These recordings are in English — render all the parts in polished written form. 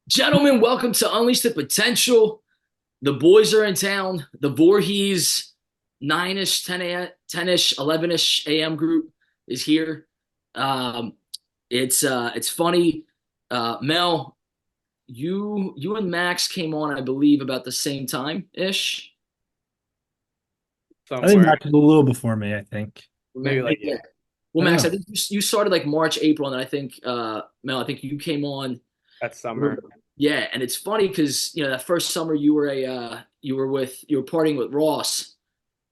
Gentlemen, welcome to Unleash the Potential. The boys are in town. The Voorhees 9-ish, 10-ish, 11-ish AM group is here. Um, it's funny. Mel, you and Max came on, I believe, about the same time ish. I think somewhere. Max was a little before me, I think. Maybe like Yeah. yeah, Well, I don't Max, I know. think you started like March, April, and then I think Mel, I think you came on. that summer. Yeah, and it's funny because that first summer you were partying with Ross.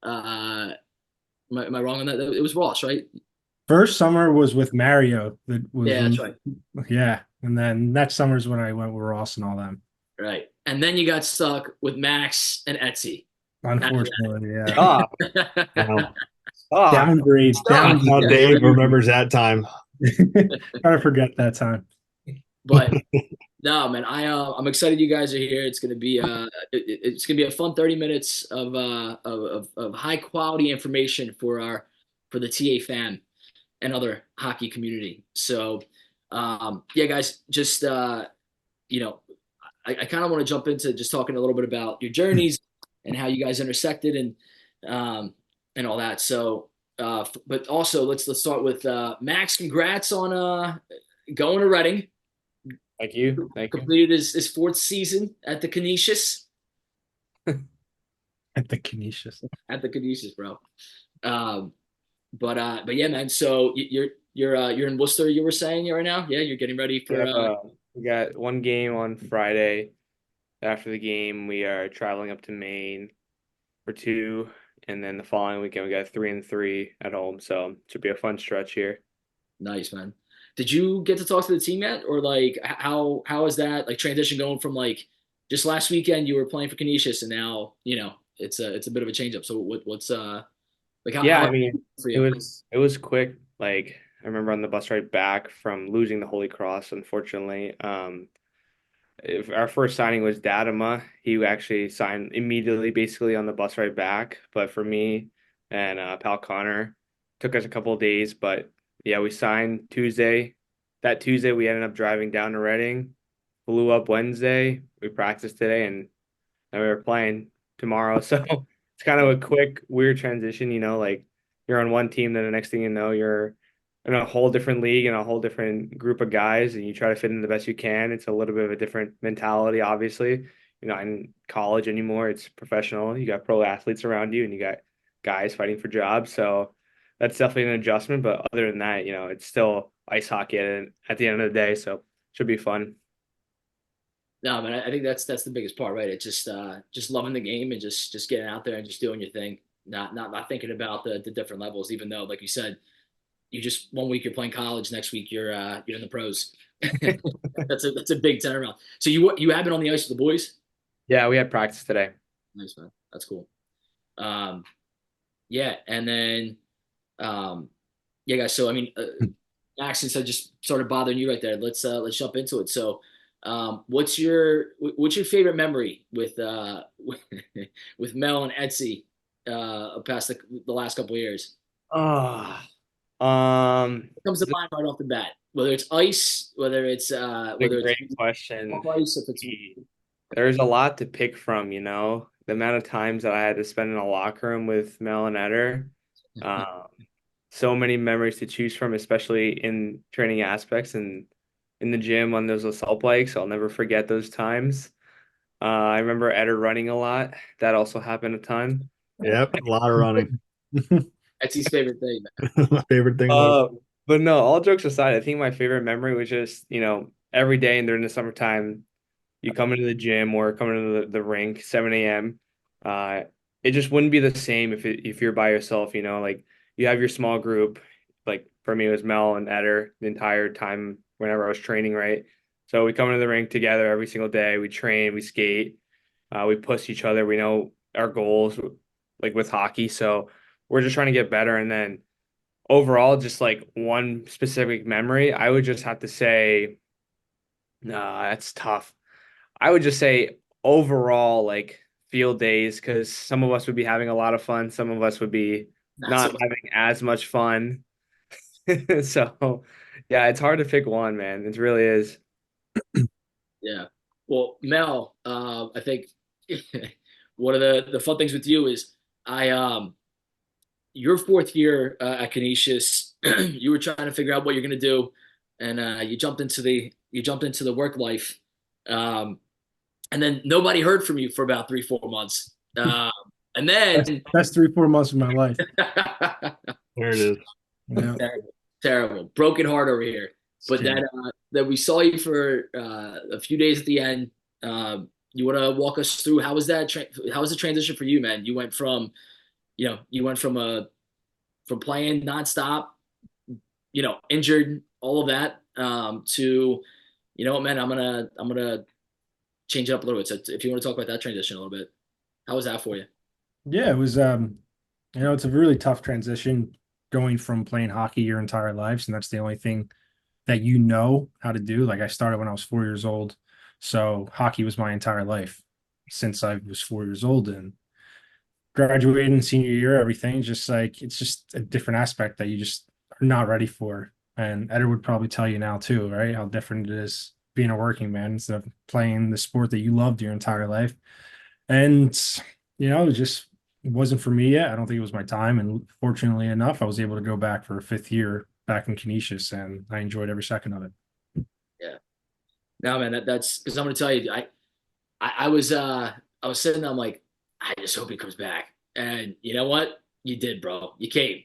Am I wrong on that? It was Ross, right? First summer was with Mario. That was Yeah, that's when, right. yeah. And then next summer is when I went with Ross and all them. Right. And then you got stuck with Max and Etsy after Unfortunately, yeah. Stop. that. Wow. Stop. Downgrade, Stop. That's how downgrade. Dave remembers that time. Try to forget that time. But no, man, I'm excited you guys are here. It's gonna be a fun 30 minutes of high quality information for the TA fan and other hockey community. So yeah, guys, just you know, I kind of want to jump into just talking a little bit about your journeys and how you guys intersected and all that. So, but also let's start with Max. Congrats on going to Reading. Thank you. Thank you. Completed his fourth season at the Canisius. At the Canisius. At the Canisius, bro. Um, but yeah, man. So you're in Worcester. You were saying right now. Yeah, you're getting ready We for. we got one game on Friday. After the game, we are traveling up to Maine for two, and then the following weekend we got 3-3 at home. So it should be a fun stretch here. Nice, man. Did you get to talk to the team yet, or like how is that like transition going from like just last weekend you were playing for Canisius and now it's a bit of a change up. So what's like Yeah, how I mean, for it you? was quick. Like I remember on the bus ride back from losing the Holy Cross, unfortunately. If our first signing was Dadama, he actually signed immediately, basically on the bus ride back. But for me and Pal Connor, took us a couple of days. But yeah, we signed Tuesday. That Tuesday, we ended up driving down to Reading, flew up Wednesday. We practiced today, and then we were playing tomorrow. So it's kind of a quick, weird transition. Like you're on one team, then the next thing you know, you're in a whole different league and a whole different group of guys, and you try to fit in the best you can. It's a little bit of a different mentality, obviously. You're not in college anymore. It's professional. You got pro athletes around you, and you got guys fighting for jobs. So that's definitely an adjustment. But other than that, it's still ice hockey at the end of the day. So should be fun. No, man, I think that's the biggest part, right? It's just loving the game and just getting out there and just doing your thing. Not thinking about the different levels, even though, like you said, you just one week you're playing college, next week you're in the pros. That's a big turnaround. So you have been on the ice with the boys? Yeah, we had practice today. Nice, man. That's cool. Um, yeah, and then yeah, guys. So I mean, Max, since I just started bothering you right there, let's jump into it. So, what's your favorite memory with with Mel and Etsy past the last couple of years? Ah, What comes to it's mind right off the bat? Whether it's ice, a whether it's great question. off ice, if it's There's a lot to pick from. The amount of times that I had to spend in a locker room with Mel and Etter. Um, so many memories to choose from, especially in training aspects and in the gym on those assault bikes. I'll never forget those times. I remember Etter running a lot. That also happened a ton. Yep, a lot of running. Etsy's favorite thing. My favorite thing about Uh, but no, all jokes aside, I think my favorite memory was just, every day and during the summertime, you come into the gym or come into the rink 7 a.m. Uh, it just wouldn't be the same if you're by yourself. Like you have your small group. Like for me, it was Mel and Eder the entire time whenever I was training, right? So we come into the rink together every single day. We train, we skate, we push each other. We know our goals, like with hockey. So we're just trying to get better. And then overall, just like one specific memory, I would just have to say, nah, that's tough. I would just say overall, like field days, because some of us would be having a lot of fun, some of us would be Not not so much. having as much fun. So, yeah, it's hard to pick one, man. It really is. Yeah. Well, Mel, I think one of the fun things with you is I your fourth year at Canisius, you were trying to figure out what you're going to do, and you jumped into the work life, um, and then nobody heard from you for about 3 4 months, and Best, then best 3 4 months of my life. There it is. Yeah. terrible, terrible, broken heart over here. But Yeah. that we saw you for a few days at the end. You want to walk us through how was how was the transition for you, man? You went from playing nonstop, injured, all of that, to, you know what, man, I'm gonna change it up a little bit. So if you want to talk about that transition a little bit, how was that for you? Yeah, it was it's a really tough transition going from playing hockey your entire lives, and that's the only thing that you know how to do. Like I started when I was 4 years old, so hockey was my entire life since I was 4 years old, and graduating senior year, everything just like it's just a different aspect that you just are not ready for. And Eder would probably tell you now too, right? How different it is being a working man instead of playing the sport that you loved your entire life. And it just wasn't for me yet. I don't think it was my time. And fortunately enough, I was able to go back for a fifth year back in Canisius, and I enjoyed every second of it. Yeah. No, man, that's because I'm gonna tell you, I was sitting there, I'm like, I just hope he comes back. And you know what? You did, bro. You came.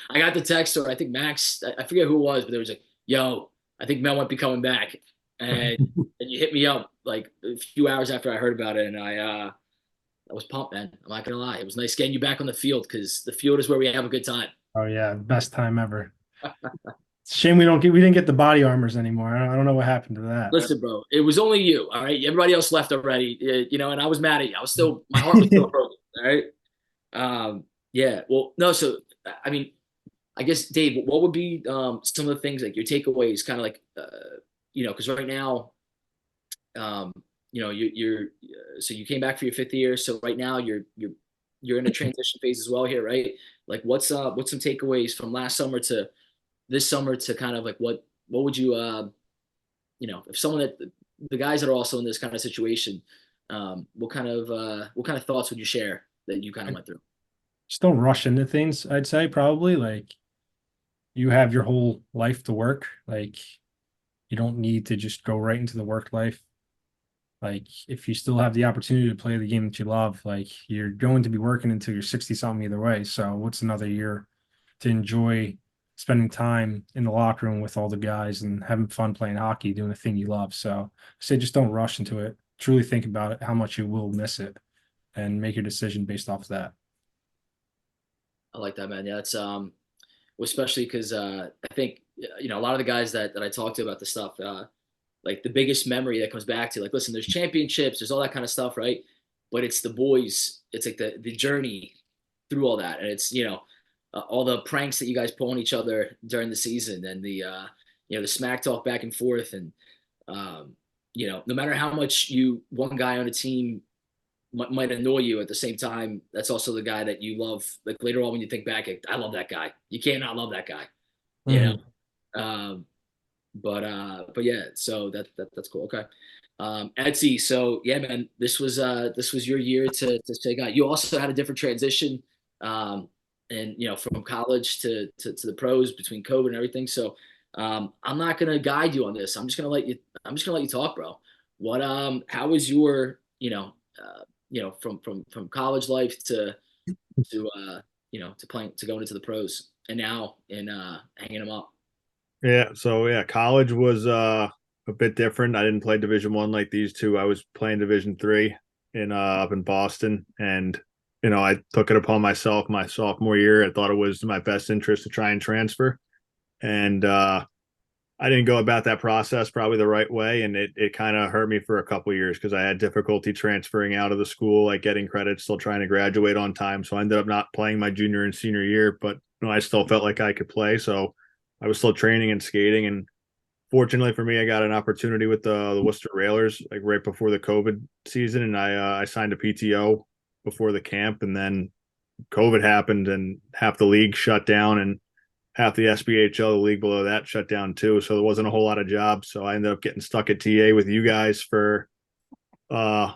I got the text, or I think Max, I forget who it was, but there was like, yo, I think Mel might be coming back. And you hit me up like a few hours after I heard about it, and I was pumped, man. I'm not gonna lie. It was nice getting you back on the field because the field is where we have a good time. Oh yeah, best time ever. It's a shame we didn't get the body armors anymore. I don't know what happened to that. Listen, bro, it was only you, all right? Everybody else left already, and I was mad at you. My heart was still broken, all right? Yeah, well, no, so, I mean, I guess, Dave, what would be some of the things, like your takeaways, kind of like, because right now, um, so you came back for your fifth year, so right now you're in a transition phase as well here, right? Like, what's some takeaways from last summer to this summer to kind of like what would you if someone that the guys that are also in this kind of situation, what kind of thoughts would you share that you kind of went through? Just don't rush into things, I'd say probably. Like you have your whole life to work. Like you don't need to just go right into the work life. Like if you still have the opportunity to play the game that you love, like you're going to be working until you're 60 something either way. So what's another year to enjoy spending time in the locker room with all the guys and having fun playing hockey, doing the thing you love. So I say just don't rush into it. Truly think about it, how much you will miss it, and make your decision based off of that. I like that, man. Yeah, it's especially because I think a lot of the guys that I talked to about this stuff, like the biggest memory that comes back to, like, listen, there's championships, there's all that kind of stuff, right? But it's the boys, it's like the journey through all that, and it's all the pranks that you guys pull on each other during the season, and the smack talk back and forth, and no matter how much one guy on a team might annoy you, at the same time, that's also the guy that you love. Like later on, when you think back, like, I love that guy. You can't not love that guy, you know. Mhm. Um, but yeah, so that's cool. Okay. Etsy. So yeah, man, this was your year to say God. You also had a different transition, and from college to the pros between COVID and everything. So I'm not gonna guide you on this. I'm just gonna let you talk, bro. How was your from college life to playing, to going into the pros, and now in hanging them up. Yeah, so yeah, college was a bit different. I didn't play Division 1 like these two. I was playing Division 3 in up in Boston, and I took it upon myself my sophomore year. I thought it was in my best interest to try and transfer, and I didn't go about that process probably the right way, and it kind of hurt me for a couple of years because I had difficulty transferring out of the school, like getting credit, still trying to graduate on time. So I ended up not playing my junior and senior year, but I still felt like I could play. So I was still training and skating, and fortunately for me, I got an opportunity with the Worcester Railers like right before the COVID season, and I signed a PTO before the camp, and then COVID happened, and half the league shut down, and half the SBHL, the league below that, shut down too. So there wasn't a whole lot of jobs. So I ended up getting stuck at TA with you guys for uh,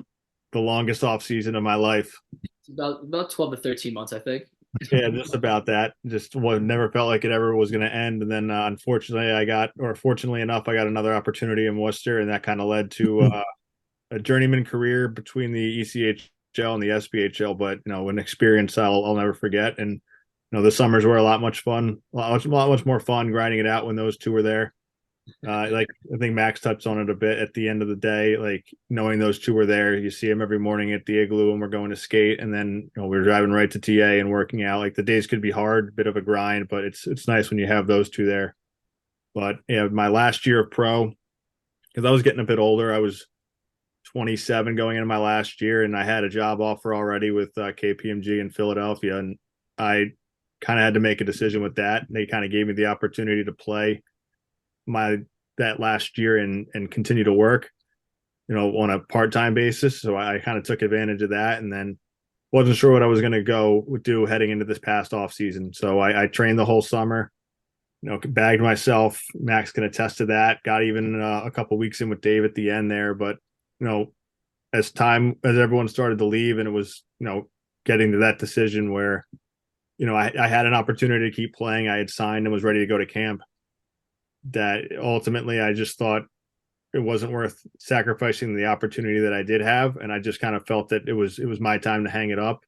the longest off season of my life. It's about 12 to 13 months, I think. Yeah, just about that. Just never felt like it ever was going to end. And then, unfortunately, fortunately enough, I got another opportunity in Worcester, and that kind of led to a journeyman career between the ECHL and the SPHL. But an experience I'll never forget. And the summers were a lot much fun, much more fun grinding it out when those two were there. Like I think Max touched on it a bit at the end of the day, like knowing those two were there, you see them every morning at the igloo and we're going to skate. And then, we're driving right to TA and working out. Like the days could be hard, bit of a grind, but it's nice when you have those two there. But yeah, my last year of pro, because I was getting a bit older, I was 27 going into my last year and I had a job offer already with KPMG in Philadelphia. And I kind of had to make a decision with that. They kind of gave me the opportunity to play my that last year and continue to work, on a part-time basis. So I kind of took advantage of that and then wasn't sure what I was going to do heading into this past off season. So I trained the whole summer, bagged myself. Max can attest to that. Got even a couple weeks in with Dave at the end there, but as everyone started to leave and it was, getting to that decision where, I had an opportunity to keep playing. I had signed and was ready to go to camp. That ultimately I just thought it wasn't worth sacrificing the opportunity that I did have. And I just kind of felt that it was my time to hang it up.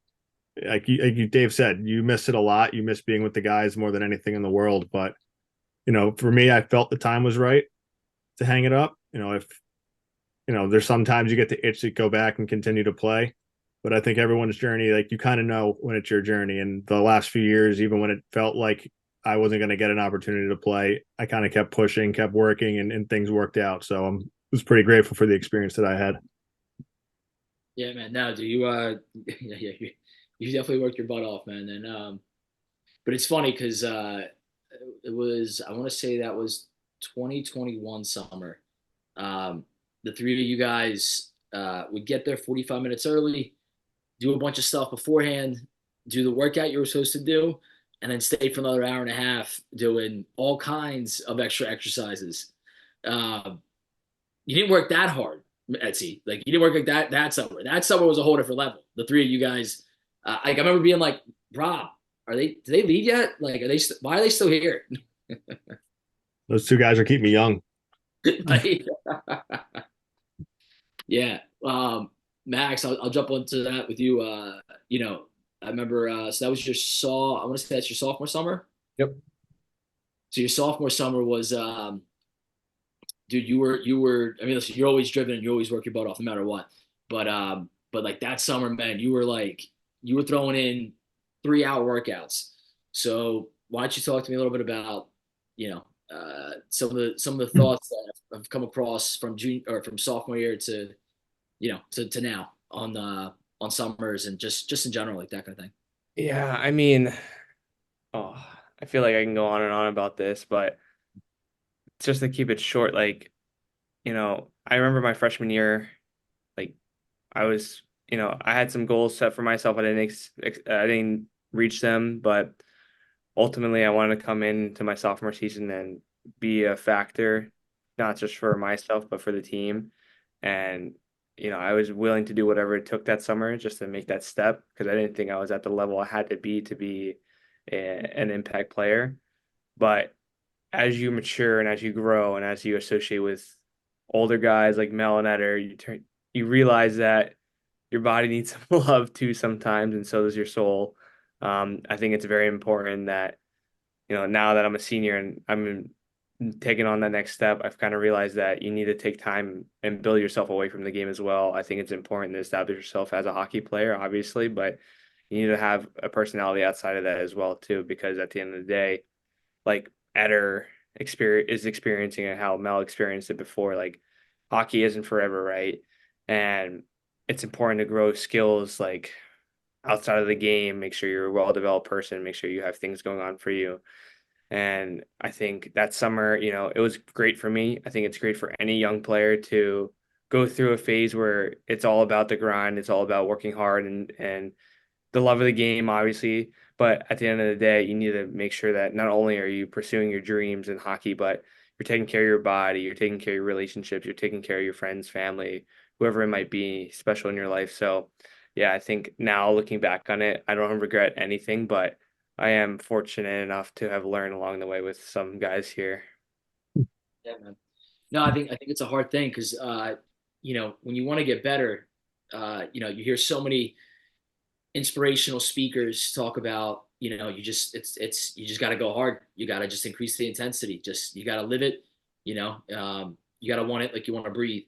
Dave said, you miss it a lot. You miss being with the guys more than anything in the world. But, for me, I felt the time was right to hang it up. If, there's sometimes you get the itch to go back and continue to play. But I think everyone's journey, like you kind of know when it's your journey. And the last few years, even when it felt like I wasn't going to get an opportunity to play, I kind of kept pushing, kept working, and things worked out. So I was pretty grateful for the experience that I had. Yeah, man. No, do you yeah, you definitely worked your butt off, man. And but it's funny because it was, I want to say that was 2021 summer. Um, the three of you guys would get there 45 minutes early, do a bunch of stuff beforehand, do the workout you were supposed to do, and then stay for another hour and a half doing all kinds of extra exercises. Um, you didn't work that hard, Etsy. Like you didn't work like that summer. That summer was a whole different level. The three of you guys, like I remember being like, Rob, did they leave yet? Like, why are they still here? Those two guys are keeping me young. Like, yeah. Max, I'll jump onto that with you. I remember, so that was I want to say that's your sophomore summer. Yep. So your sophomore summer was, dude, I mean, listen, you're always driven and you always work your butt off no matter what. But like that summer, man, you were throwing in 3 hour workouts. So why don't you talk to me a little bit about, some of the thoughts that have come across from junior or from sophomore year to, to now on summers and just in general, like that kind of thing. Yeah, I mean, oh, I feel like I can go on and on about this, but just to keep it short, like, I remember my freshman year, like I was, I had some goals set for myself. I didn't reach them, but ultimately I wanted to come into my sophomore season and be a factor, not just for myself, but for the team. And, I was willing to do whatever it took that summer just to make that step because I didn't think I was at the level I had to be an impact player. But as you mature and as you grow and as you associate with older guys like Mel and Etter, you realize that your body needs some love too sometimes, and so does your soul. I think it's very important that, now that I'm a senior and I'm taking on that next step, I've kind of realized that you need to take time and build yourself away from the game as well. I think it's important to establish yourself as a hockey player, obviously, but you need to have a personality outside of that as well too, because at the end of the day, like Etter is experiencing and how Mel experienced it before, like hockey isn't forever, right? And it's important to grow skills like outside of the game, make sure you're a well-developed person, make sure you have things going on for you. And I think that summer, it was great for me. I think it's great for any young player to go through a phase where it's all about the grind, it's all about working hard and the love of the game, obviously. But at the end of the day, you need to make sure that not only are you pursuing your dreams in hockey, but you're taking care of your body, you're taking care of your relationships, you're taking care of your friends, family, whoever it might be special in your life. So yeah, I think now looking back on it, I don't regret anything, but I am fortunate enough to have learned along the way with some guys here. Yeah, man. No, I think it's a hard thing because when you want to get better, you hear so many inspirational speakers talk about, you just got to go hard. You got to just increase the intensity. Just you got to live it. You got to want it like you want to breathe.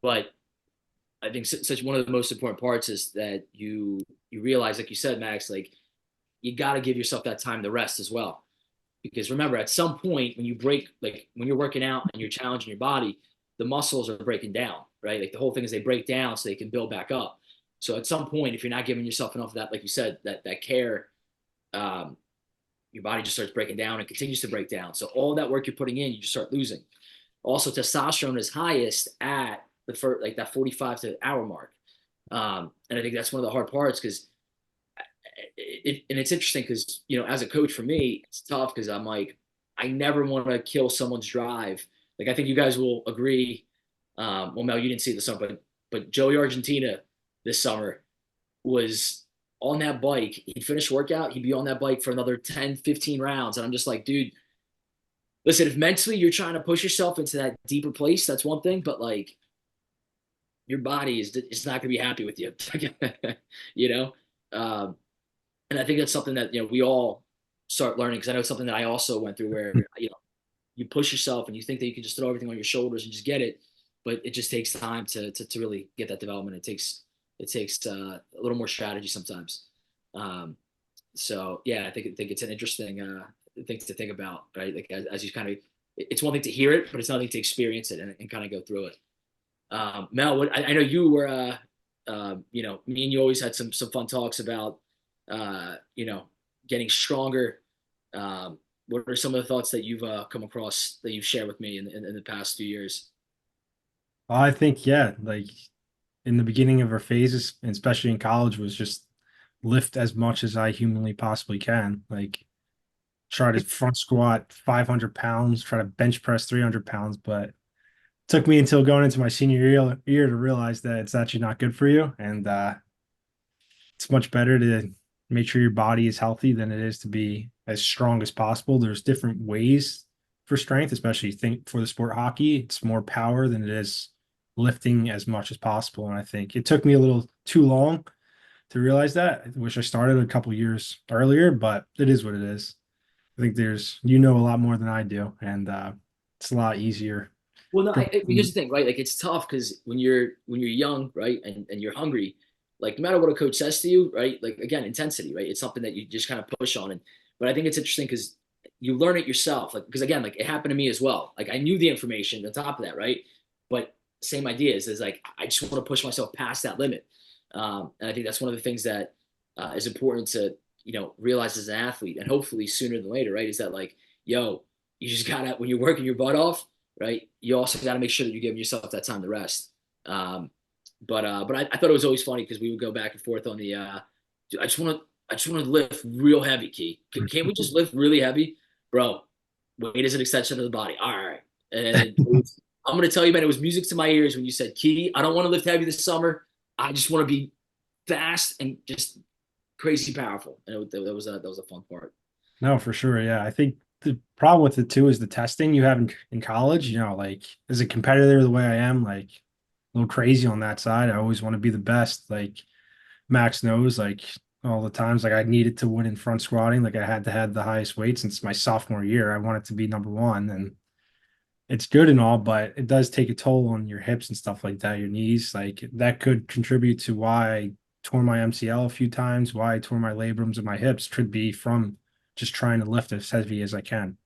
But I think such one of the most important parts is that you realize, like you said, Max, like you got to give yourself that time to rest as well. Because remember, at some point when you break, like when you're working out and you're challenging your body, the muscles are breaking down, right? Like the whole thing is they break down so they can build back up. So at some point, if you're not giving yourself enough of that, like you said, that care, um, your body just starts breaking down and continues to break down. So all that work you're putting in, you just start losing. Also, testosterone is highest at the first, like that 45 to hour mark. And I think that's one of the hard parts because and it's interesting because as a coach for me it's tough because I'm like I never want to kill someone's drive. Like I think you guys will agree. Well, Mel, you didn't see the summer, but Joey Argentina this summer was on that bike. He'd finish workout, he'd be on that bike for another 10, 15 rounds, and I'm just like, dude, listen, if mentally you're trying to push yourself into that deeper place, that's one thing, but like your body is not going to be happy with you. you know um, and I think that's something that we all start learning because I know it's something that I also went through where you push yourself and you think that you can just throw everything on your shoulders and just get it, but it just takes time to really get that development. It takes a little more strategy sometimes. Um, so yeah, I think it's an interesting thing to think about, right? Like as you kind of, it's one thing to hear it, but it's another thing to experience it and kind of go through it. Mel, I know you were, me and you always had some fun talks about, getting stronger. What are some of the thoughts that you've come across that you've shared with me in the past few years? I think, yeah, like in the beginning of our phases, and especially in college, was just lift as much as I humanly possibly can. Like try to front squat 500 pounds, try to bench press 300 pounds. But it took me until going into my senior year to realize that it's actually not good for you. And it's much better to make sure your body is healthy than it is to be as strong as possible. There's different ways for strength, especially think for the sport hockey. It's more power than it is lifting as much as possible. And I think it took me a little too long to realize that. I wish I started a couple years earlier, but it is what it is. I think there's a lot more than I do, and it's a lot easier. Well, no, here's the thing, right? Like it's tough because when you're young, right, and you're hungry, like no matter what a coach says to you, right? Like again, intensity, right? It's something that you just kind of push on. And but I think it's interesting because you learn it yourself. Like because again, like it happened to me as well. Like I knew the information on top of that, right? But same ideas is like I just want to push myself past that limit. And I think that's one of the things that is important to realize as an athlete, and hopefully sooner than later, right? Is that like, yo, you just gotta when you're working your butt off, right? You also got to make sure that you're giving yourself that time to rest. But I thought it was always funny because we would go back and forth on the. Dude, I just want to lift real heavy, Key. Can't we just lift really heavy, bro? Weight is an extension of the body. All right, and I'm gonna tell you, man, it was music to my ears when you said, Key, I don't want to lift heavy this summer. I just want to be fast and just crazy powerful. And that was a fun part. No, for sure. Yeah. I think the problem with it too is the testing you have in college, like as a competitor, the way I am, like a little crazy on that side. I always want to be the best. Like Max knows, like all the times, like I needed to win in front squatting. Like I had to have the highest weight since my sophomore year. I wanted to be number one. And it's good and all, but it does take a toll on your hips and stuff like that, your knees. Like that could contribute to why I tore my MCL a few times, why I tore my labrums and my hips could be from just trying to lift as heavy as I can.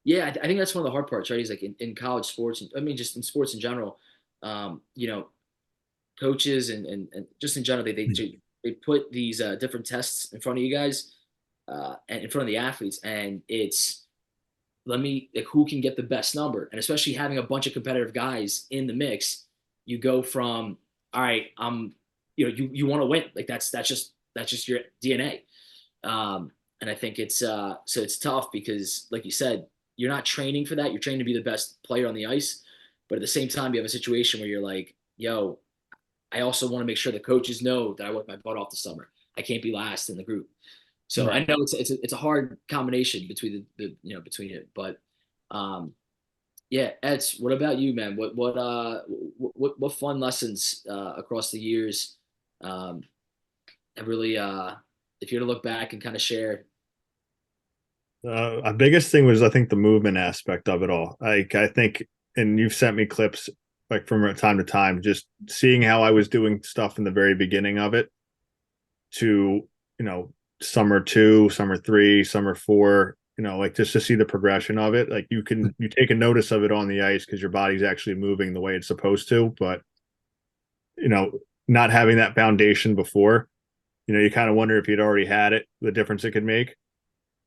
Yeah, I think that's one of the hard parts, right? Is like in college sports, I mean, just in sports in general, you know, coaches and just in general, they put these different tests in front of you guys and in front of the athletes, and it's let me like who can get the best number, and especially having a bunch of competitive guys in the mix, you go from all right, you want to win, like that's just your DNA, and I think it's so it's tough because like you said, you're not training for that, you're training to be the best player on the ice, but at the same time, you have a situation where you're like yo, I also want to make sure the coaches know that I worked my butt off this summer. I can't be last in the group. So I Right. know it's a hard combination between between it, but yeah, Eds, what about you, man? What fun lessons across the years have really if you were to look back and kind of share. Our biggest thing was, I think, the movement aspect of it all. Like, I think, and you've sent me clips like from time to time, just seeing how I was doing stuff in the very beginning of it to, summer two, summer three, summer four, like just to see the progression of it. Like you take a notice of it on the ice because your body's actually moving the way it's supposed to, but you know, not having that foundation before, you kind of wonder if you'd already had it, the difference it could make.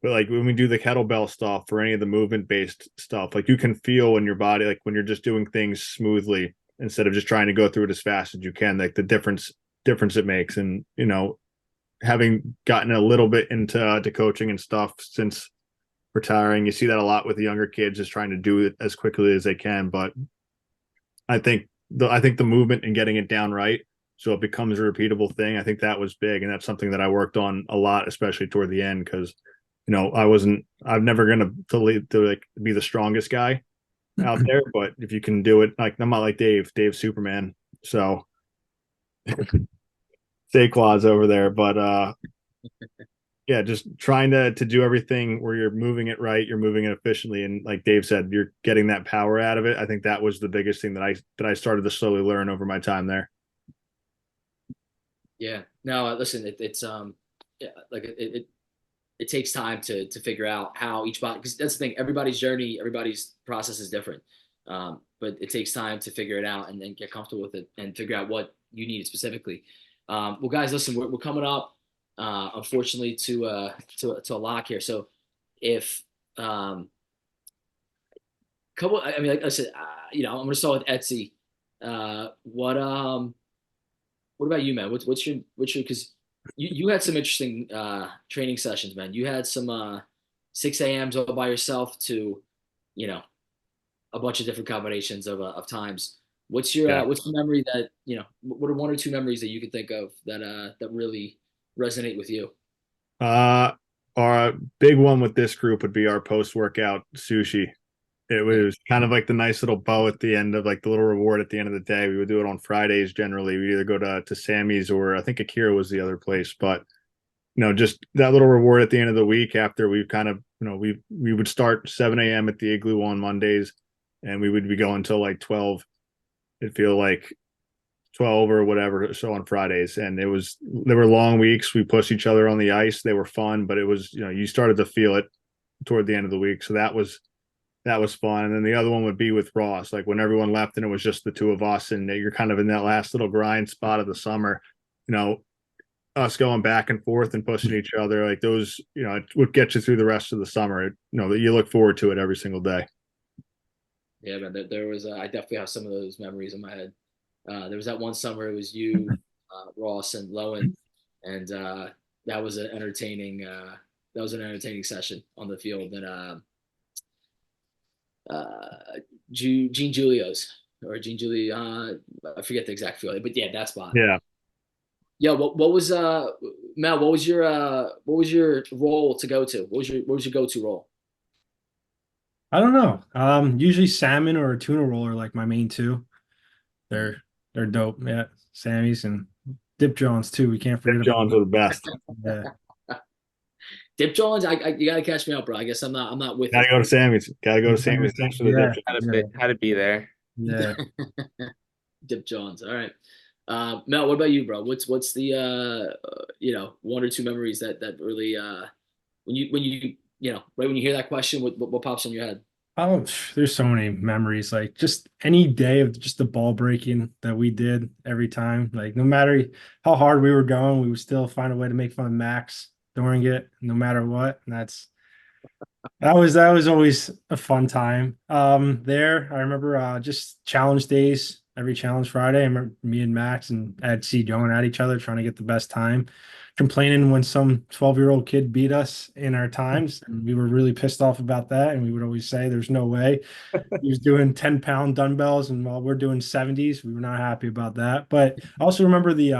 But like when we do the kettlebell stuff or any of the movement based stuff, like you can feel in your body, like when you're just doing things smoothly instead of just trying to go through it as fast as you can, like the difference it makes. And having gotten a little bit into to coaching and stuff since retiring, you see that a lot with the younger kids, just trying to do it as quickly as they can. But I think the movement and getting it down right, so it becomes a repeatable thing. I think that was big, and that's something that I worked on a lot, especially toward the end, because I'm never gonna to like be the strongest guy out there, but if you can do it, like I'm not like Dave's Superman, so Saquon's over there, but yeah, just trying to do everything where you're moving it right, you're moving it efficiently, and like Dave said, you're getting that power out of it. I think that was the biggest thing that I started to slowly learn over my time there. Yeah, no, listen, it's yeah, like it takes time to figure out how each body, because that's the thing, everybody's journey, everybody's process is different. But it takes time to figure it out and then get comfortable with it and figure out what you need specifically. Well, guys, listen, we're coming up, unfortunately, to a lock here. So if couple, I mean, like I said, I'm gonna start with Etsy. What about you, man? What's your because you had some interesting training sessions, man. You had some 6 a.m.s all by yourself to, you know, a bunch of different combinations of times. Yeah. What's the memory that what are one or two memories that you could think of that really resonate with you? Uh, our big one with this group would be our post workout sushi. It Yeah, was kind of like the nice little bow at the end of like the little reward at the end of the day. We would do it on Fridays generally. We'd either go to Sammy's or I think Akira was the other place. But just that little reward at the end of the week after we've kind of, we would start 7 a.m. at the Igloo on Mondays and we would be going till like 12. It'd feel like 12 or whatever so on Fridays. And they were long weeks. We pushed each other on the ice. They were fun, but it was, you started to feel it toward the end of the week. So that was fun. And then the other one would be with Ross, like when everyone left and it was just the two of us and you're kind of in that last little grind spot of the summer, you know, us going back and forth and pushing each other, like those, it would get you through the rest of the summer. That you look forward to it every single day. yeah, man. There was I definitely have some of those memories in my head. There was that one summer. It was you, Ross, and Lowen, and that was an entertaining. That was an entertaining session on the field. And Gene Julio's or Gene Julio. I forget the exact field, but yeah, that spot. Yeah. Yeah. What was Mel? What was your role to go to? What was your go to role? I don't know. Usually salmon or tuna roll are like my main two. They're they're dope. Yeah, Sammy's and Dip Johns too. We can't Dip forget about Johns are the best. yeah. Dip Johns, you gotta catch me up, bro. I guess I'm not with Gotta it. go to Sammy's. Gotta go to Sammy's. Thanks for the Yeah, dip Johns. yeah, Had to be there. yeah. Dip Johns. All right. Mel, what about you, bro? What's the one or two memories that really when you right when you hear that question, what pops in your head? Oh, there's so many memories. Like just any day of just the ball breaking that we did every time. Like no matter how hard we were going, we would still find a way to make fun of Max during it, no matter what. And that was always a fun time. There I remember just challenge days, every challenge Friday. I remember me and Max and Ed C going at each other, trying to get the best time. complaining when some 12-year-old kid beat us in our times, and we were really pissed off about that. And we would always say, "There's no way." He was doing 10-pound dumbbells, and while we're doing 70s, we were not happy about that. But I also remember the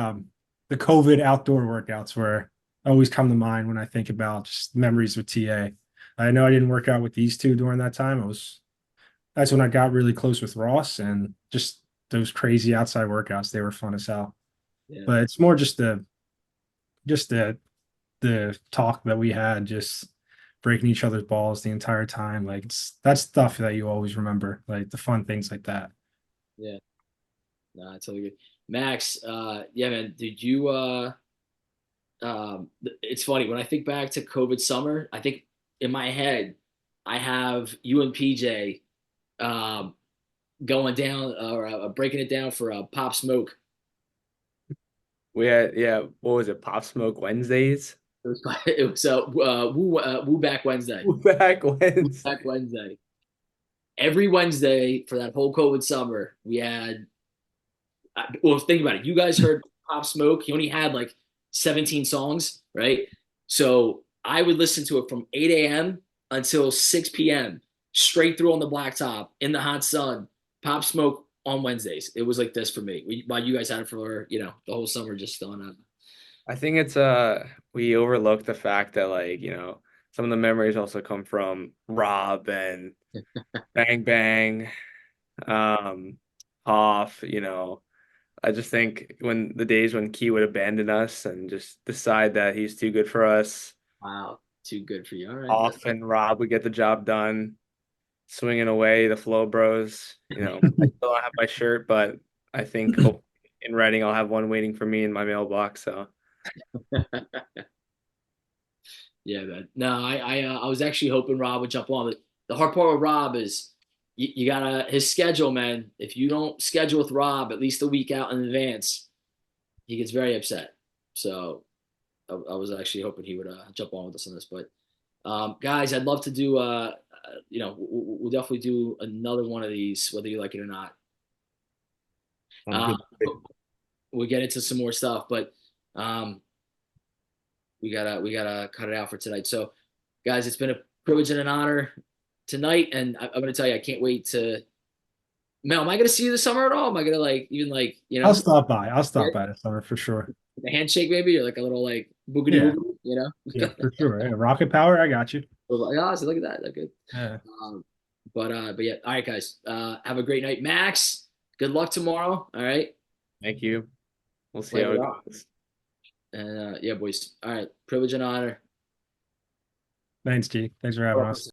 COVID outdoor workouts where always come to mind when I think about just memories with TA. I know I didn't work out with these two during that time. That's when I got really close with Ross, and just those crazy outside workouts, they were fun as hell. Yeah. But it's more just the talk that we had, just breaking each other's balls the entire time. Like that's stuff that you always remember, like the fun things like that. Yeah. No, that's totally good. Max, yeah, man, did you it's funny when I think back to COVID summer, I think in my head I have you and PJ um going down or breaking it down for Pop Smoke. We had, yeah, what was it? Pop Smoke Wednesdays? It was Woo Back Wednesday. Back Woo Wednesday. Back Wednesday. Every Wednesday for that whole COVID summer, we had well, think about it. You guys heard Pop Smoke. He only had like 17 songs, right? So I would listen to it from 8 a.m. until 6 p.m. straight through on the blacktop in the hot sun. Pop Smoke on Wednesdays. It was like this for me. While you guys had it for the whole summer just on. I think it's we overlook the fact that, like, some of the memories also come from Rob and Bang Bang, um, Hoff, I just think when the days when Key would abandon us and just decide that he's too good for us, Wow, too good for you. All right. Hoff and Rob would get the job done, swinging away the Flow Bros. I still don't have my shirt, but I think in writing I'll have one waiting for me in my mailbox. So Yeah, man. No, I was actually hoping Rob would jump on. But the hard part with Rob is you gotta his schedule, man. If you don't schedule with Rob at least a week out in advance, he gets very upset. So I was actually hoping he would jump on with us on this. But guys, I'd love to do. We'll definitely do another one of these, whether you like it or not. I'm Uh, good. we'll get into some more stuff, but um, we gotta cut it out for tonight. So, guys, it's been a privilege and an honor tonight, and I'm gonna tell you, I can't wait to. Mel, am I gonna see you this summer at all? Am I gonna like even like I'll stop by. I'll yeah, stop by this summer for sure. a handshake maybe or like a little like boogity Yeah, boogity, yeah, for sure. Yeah, rocket power, I got you. Like, oh, so look at that, look good. Yeah. But yeah, all right, guys. Have a great night, Max. Good luck tomorrow. All right, thank you. We'll see play how it it out. goes. And yeah, boys. All right, privilege and honor. Thanks, G. Thanks for having us.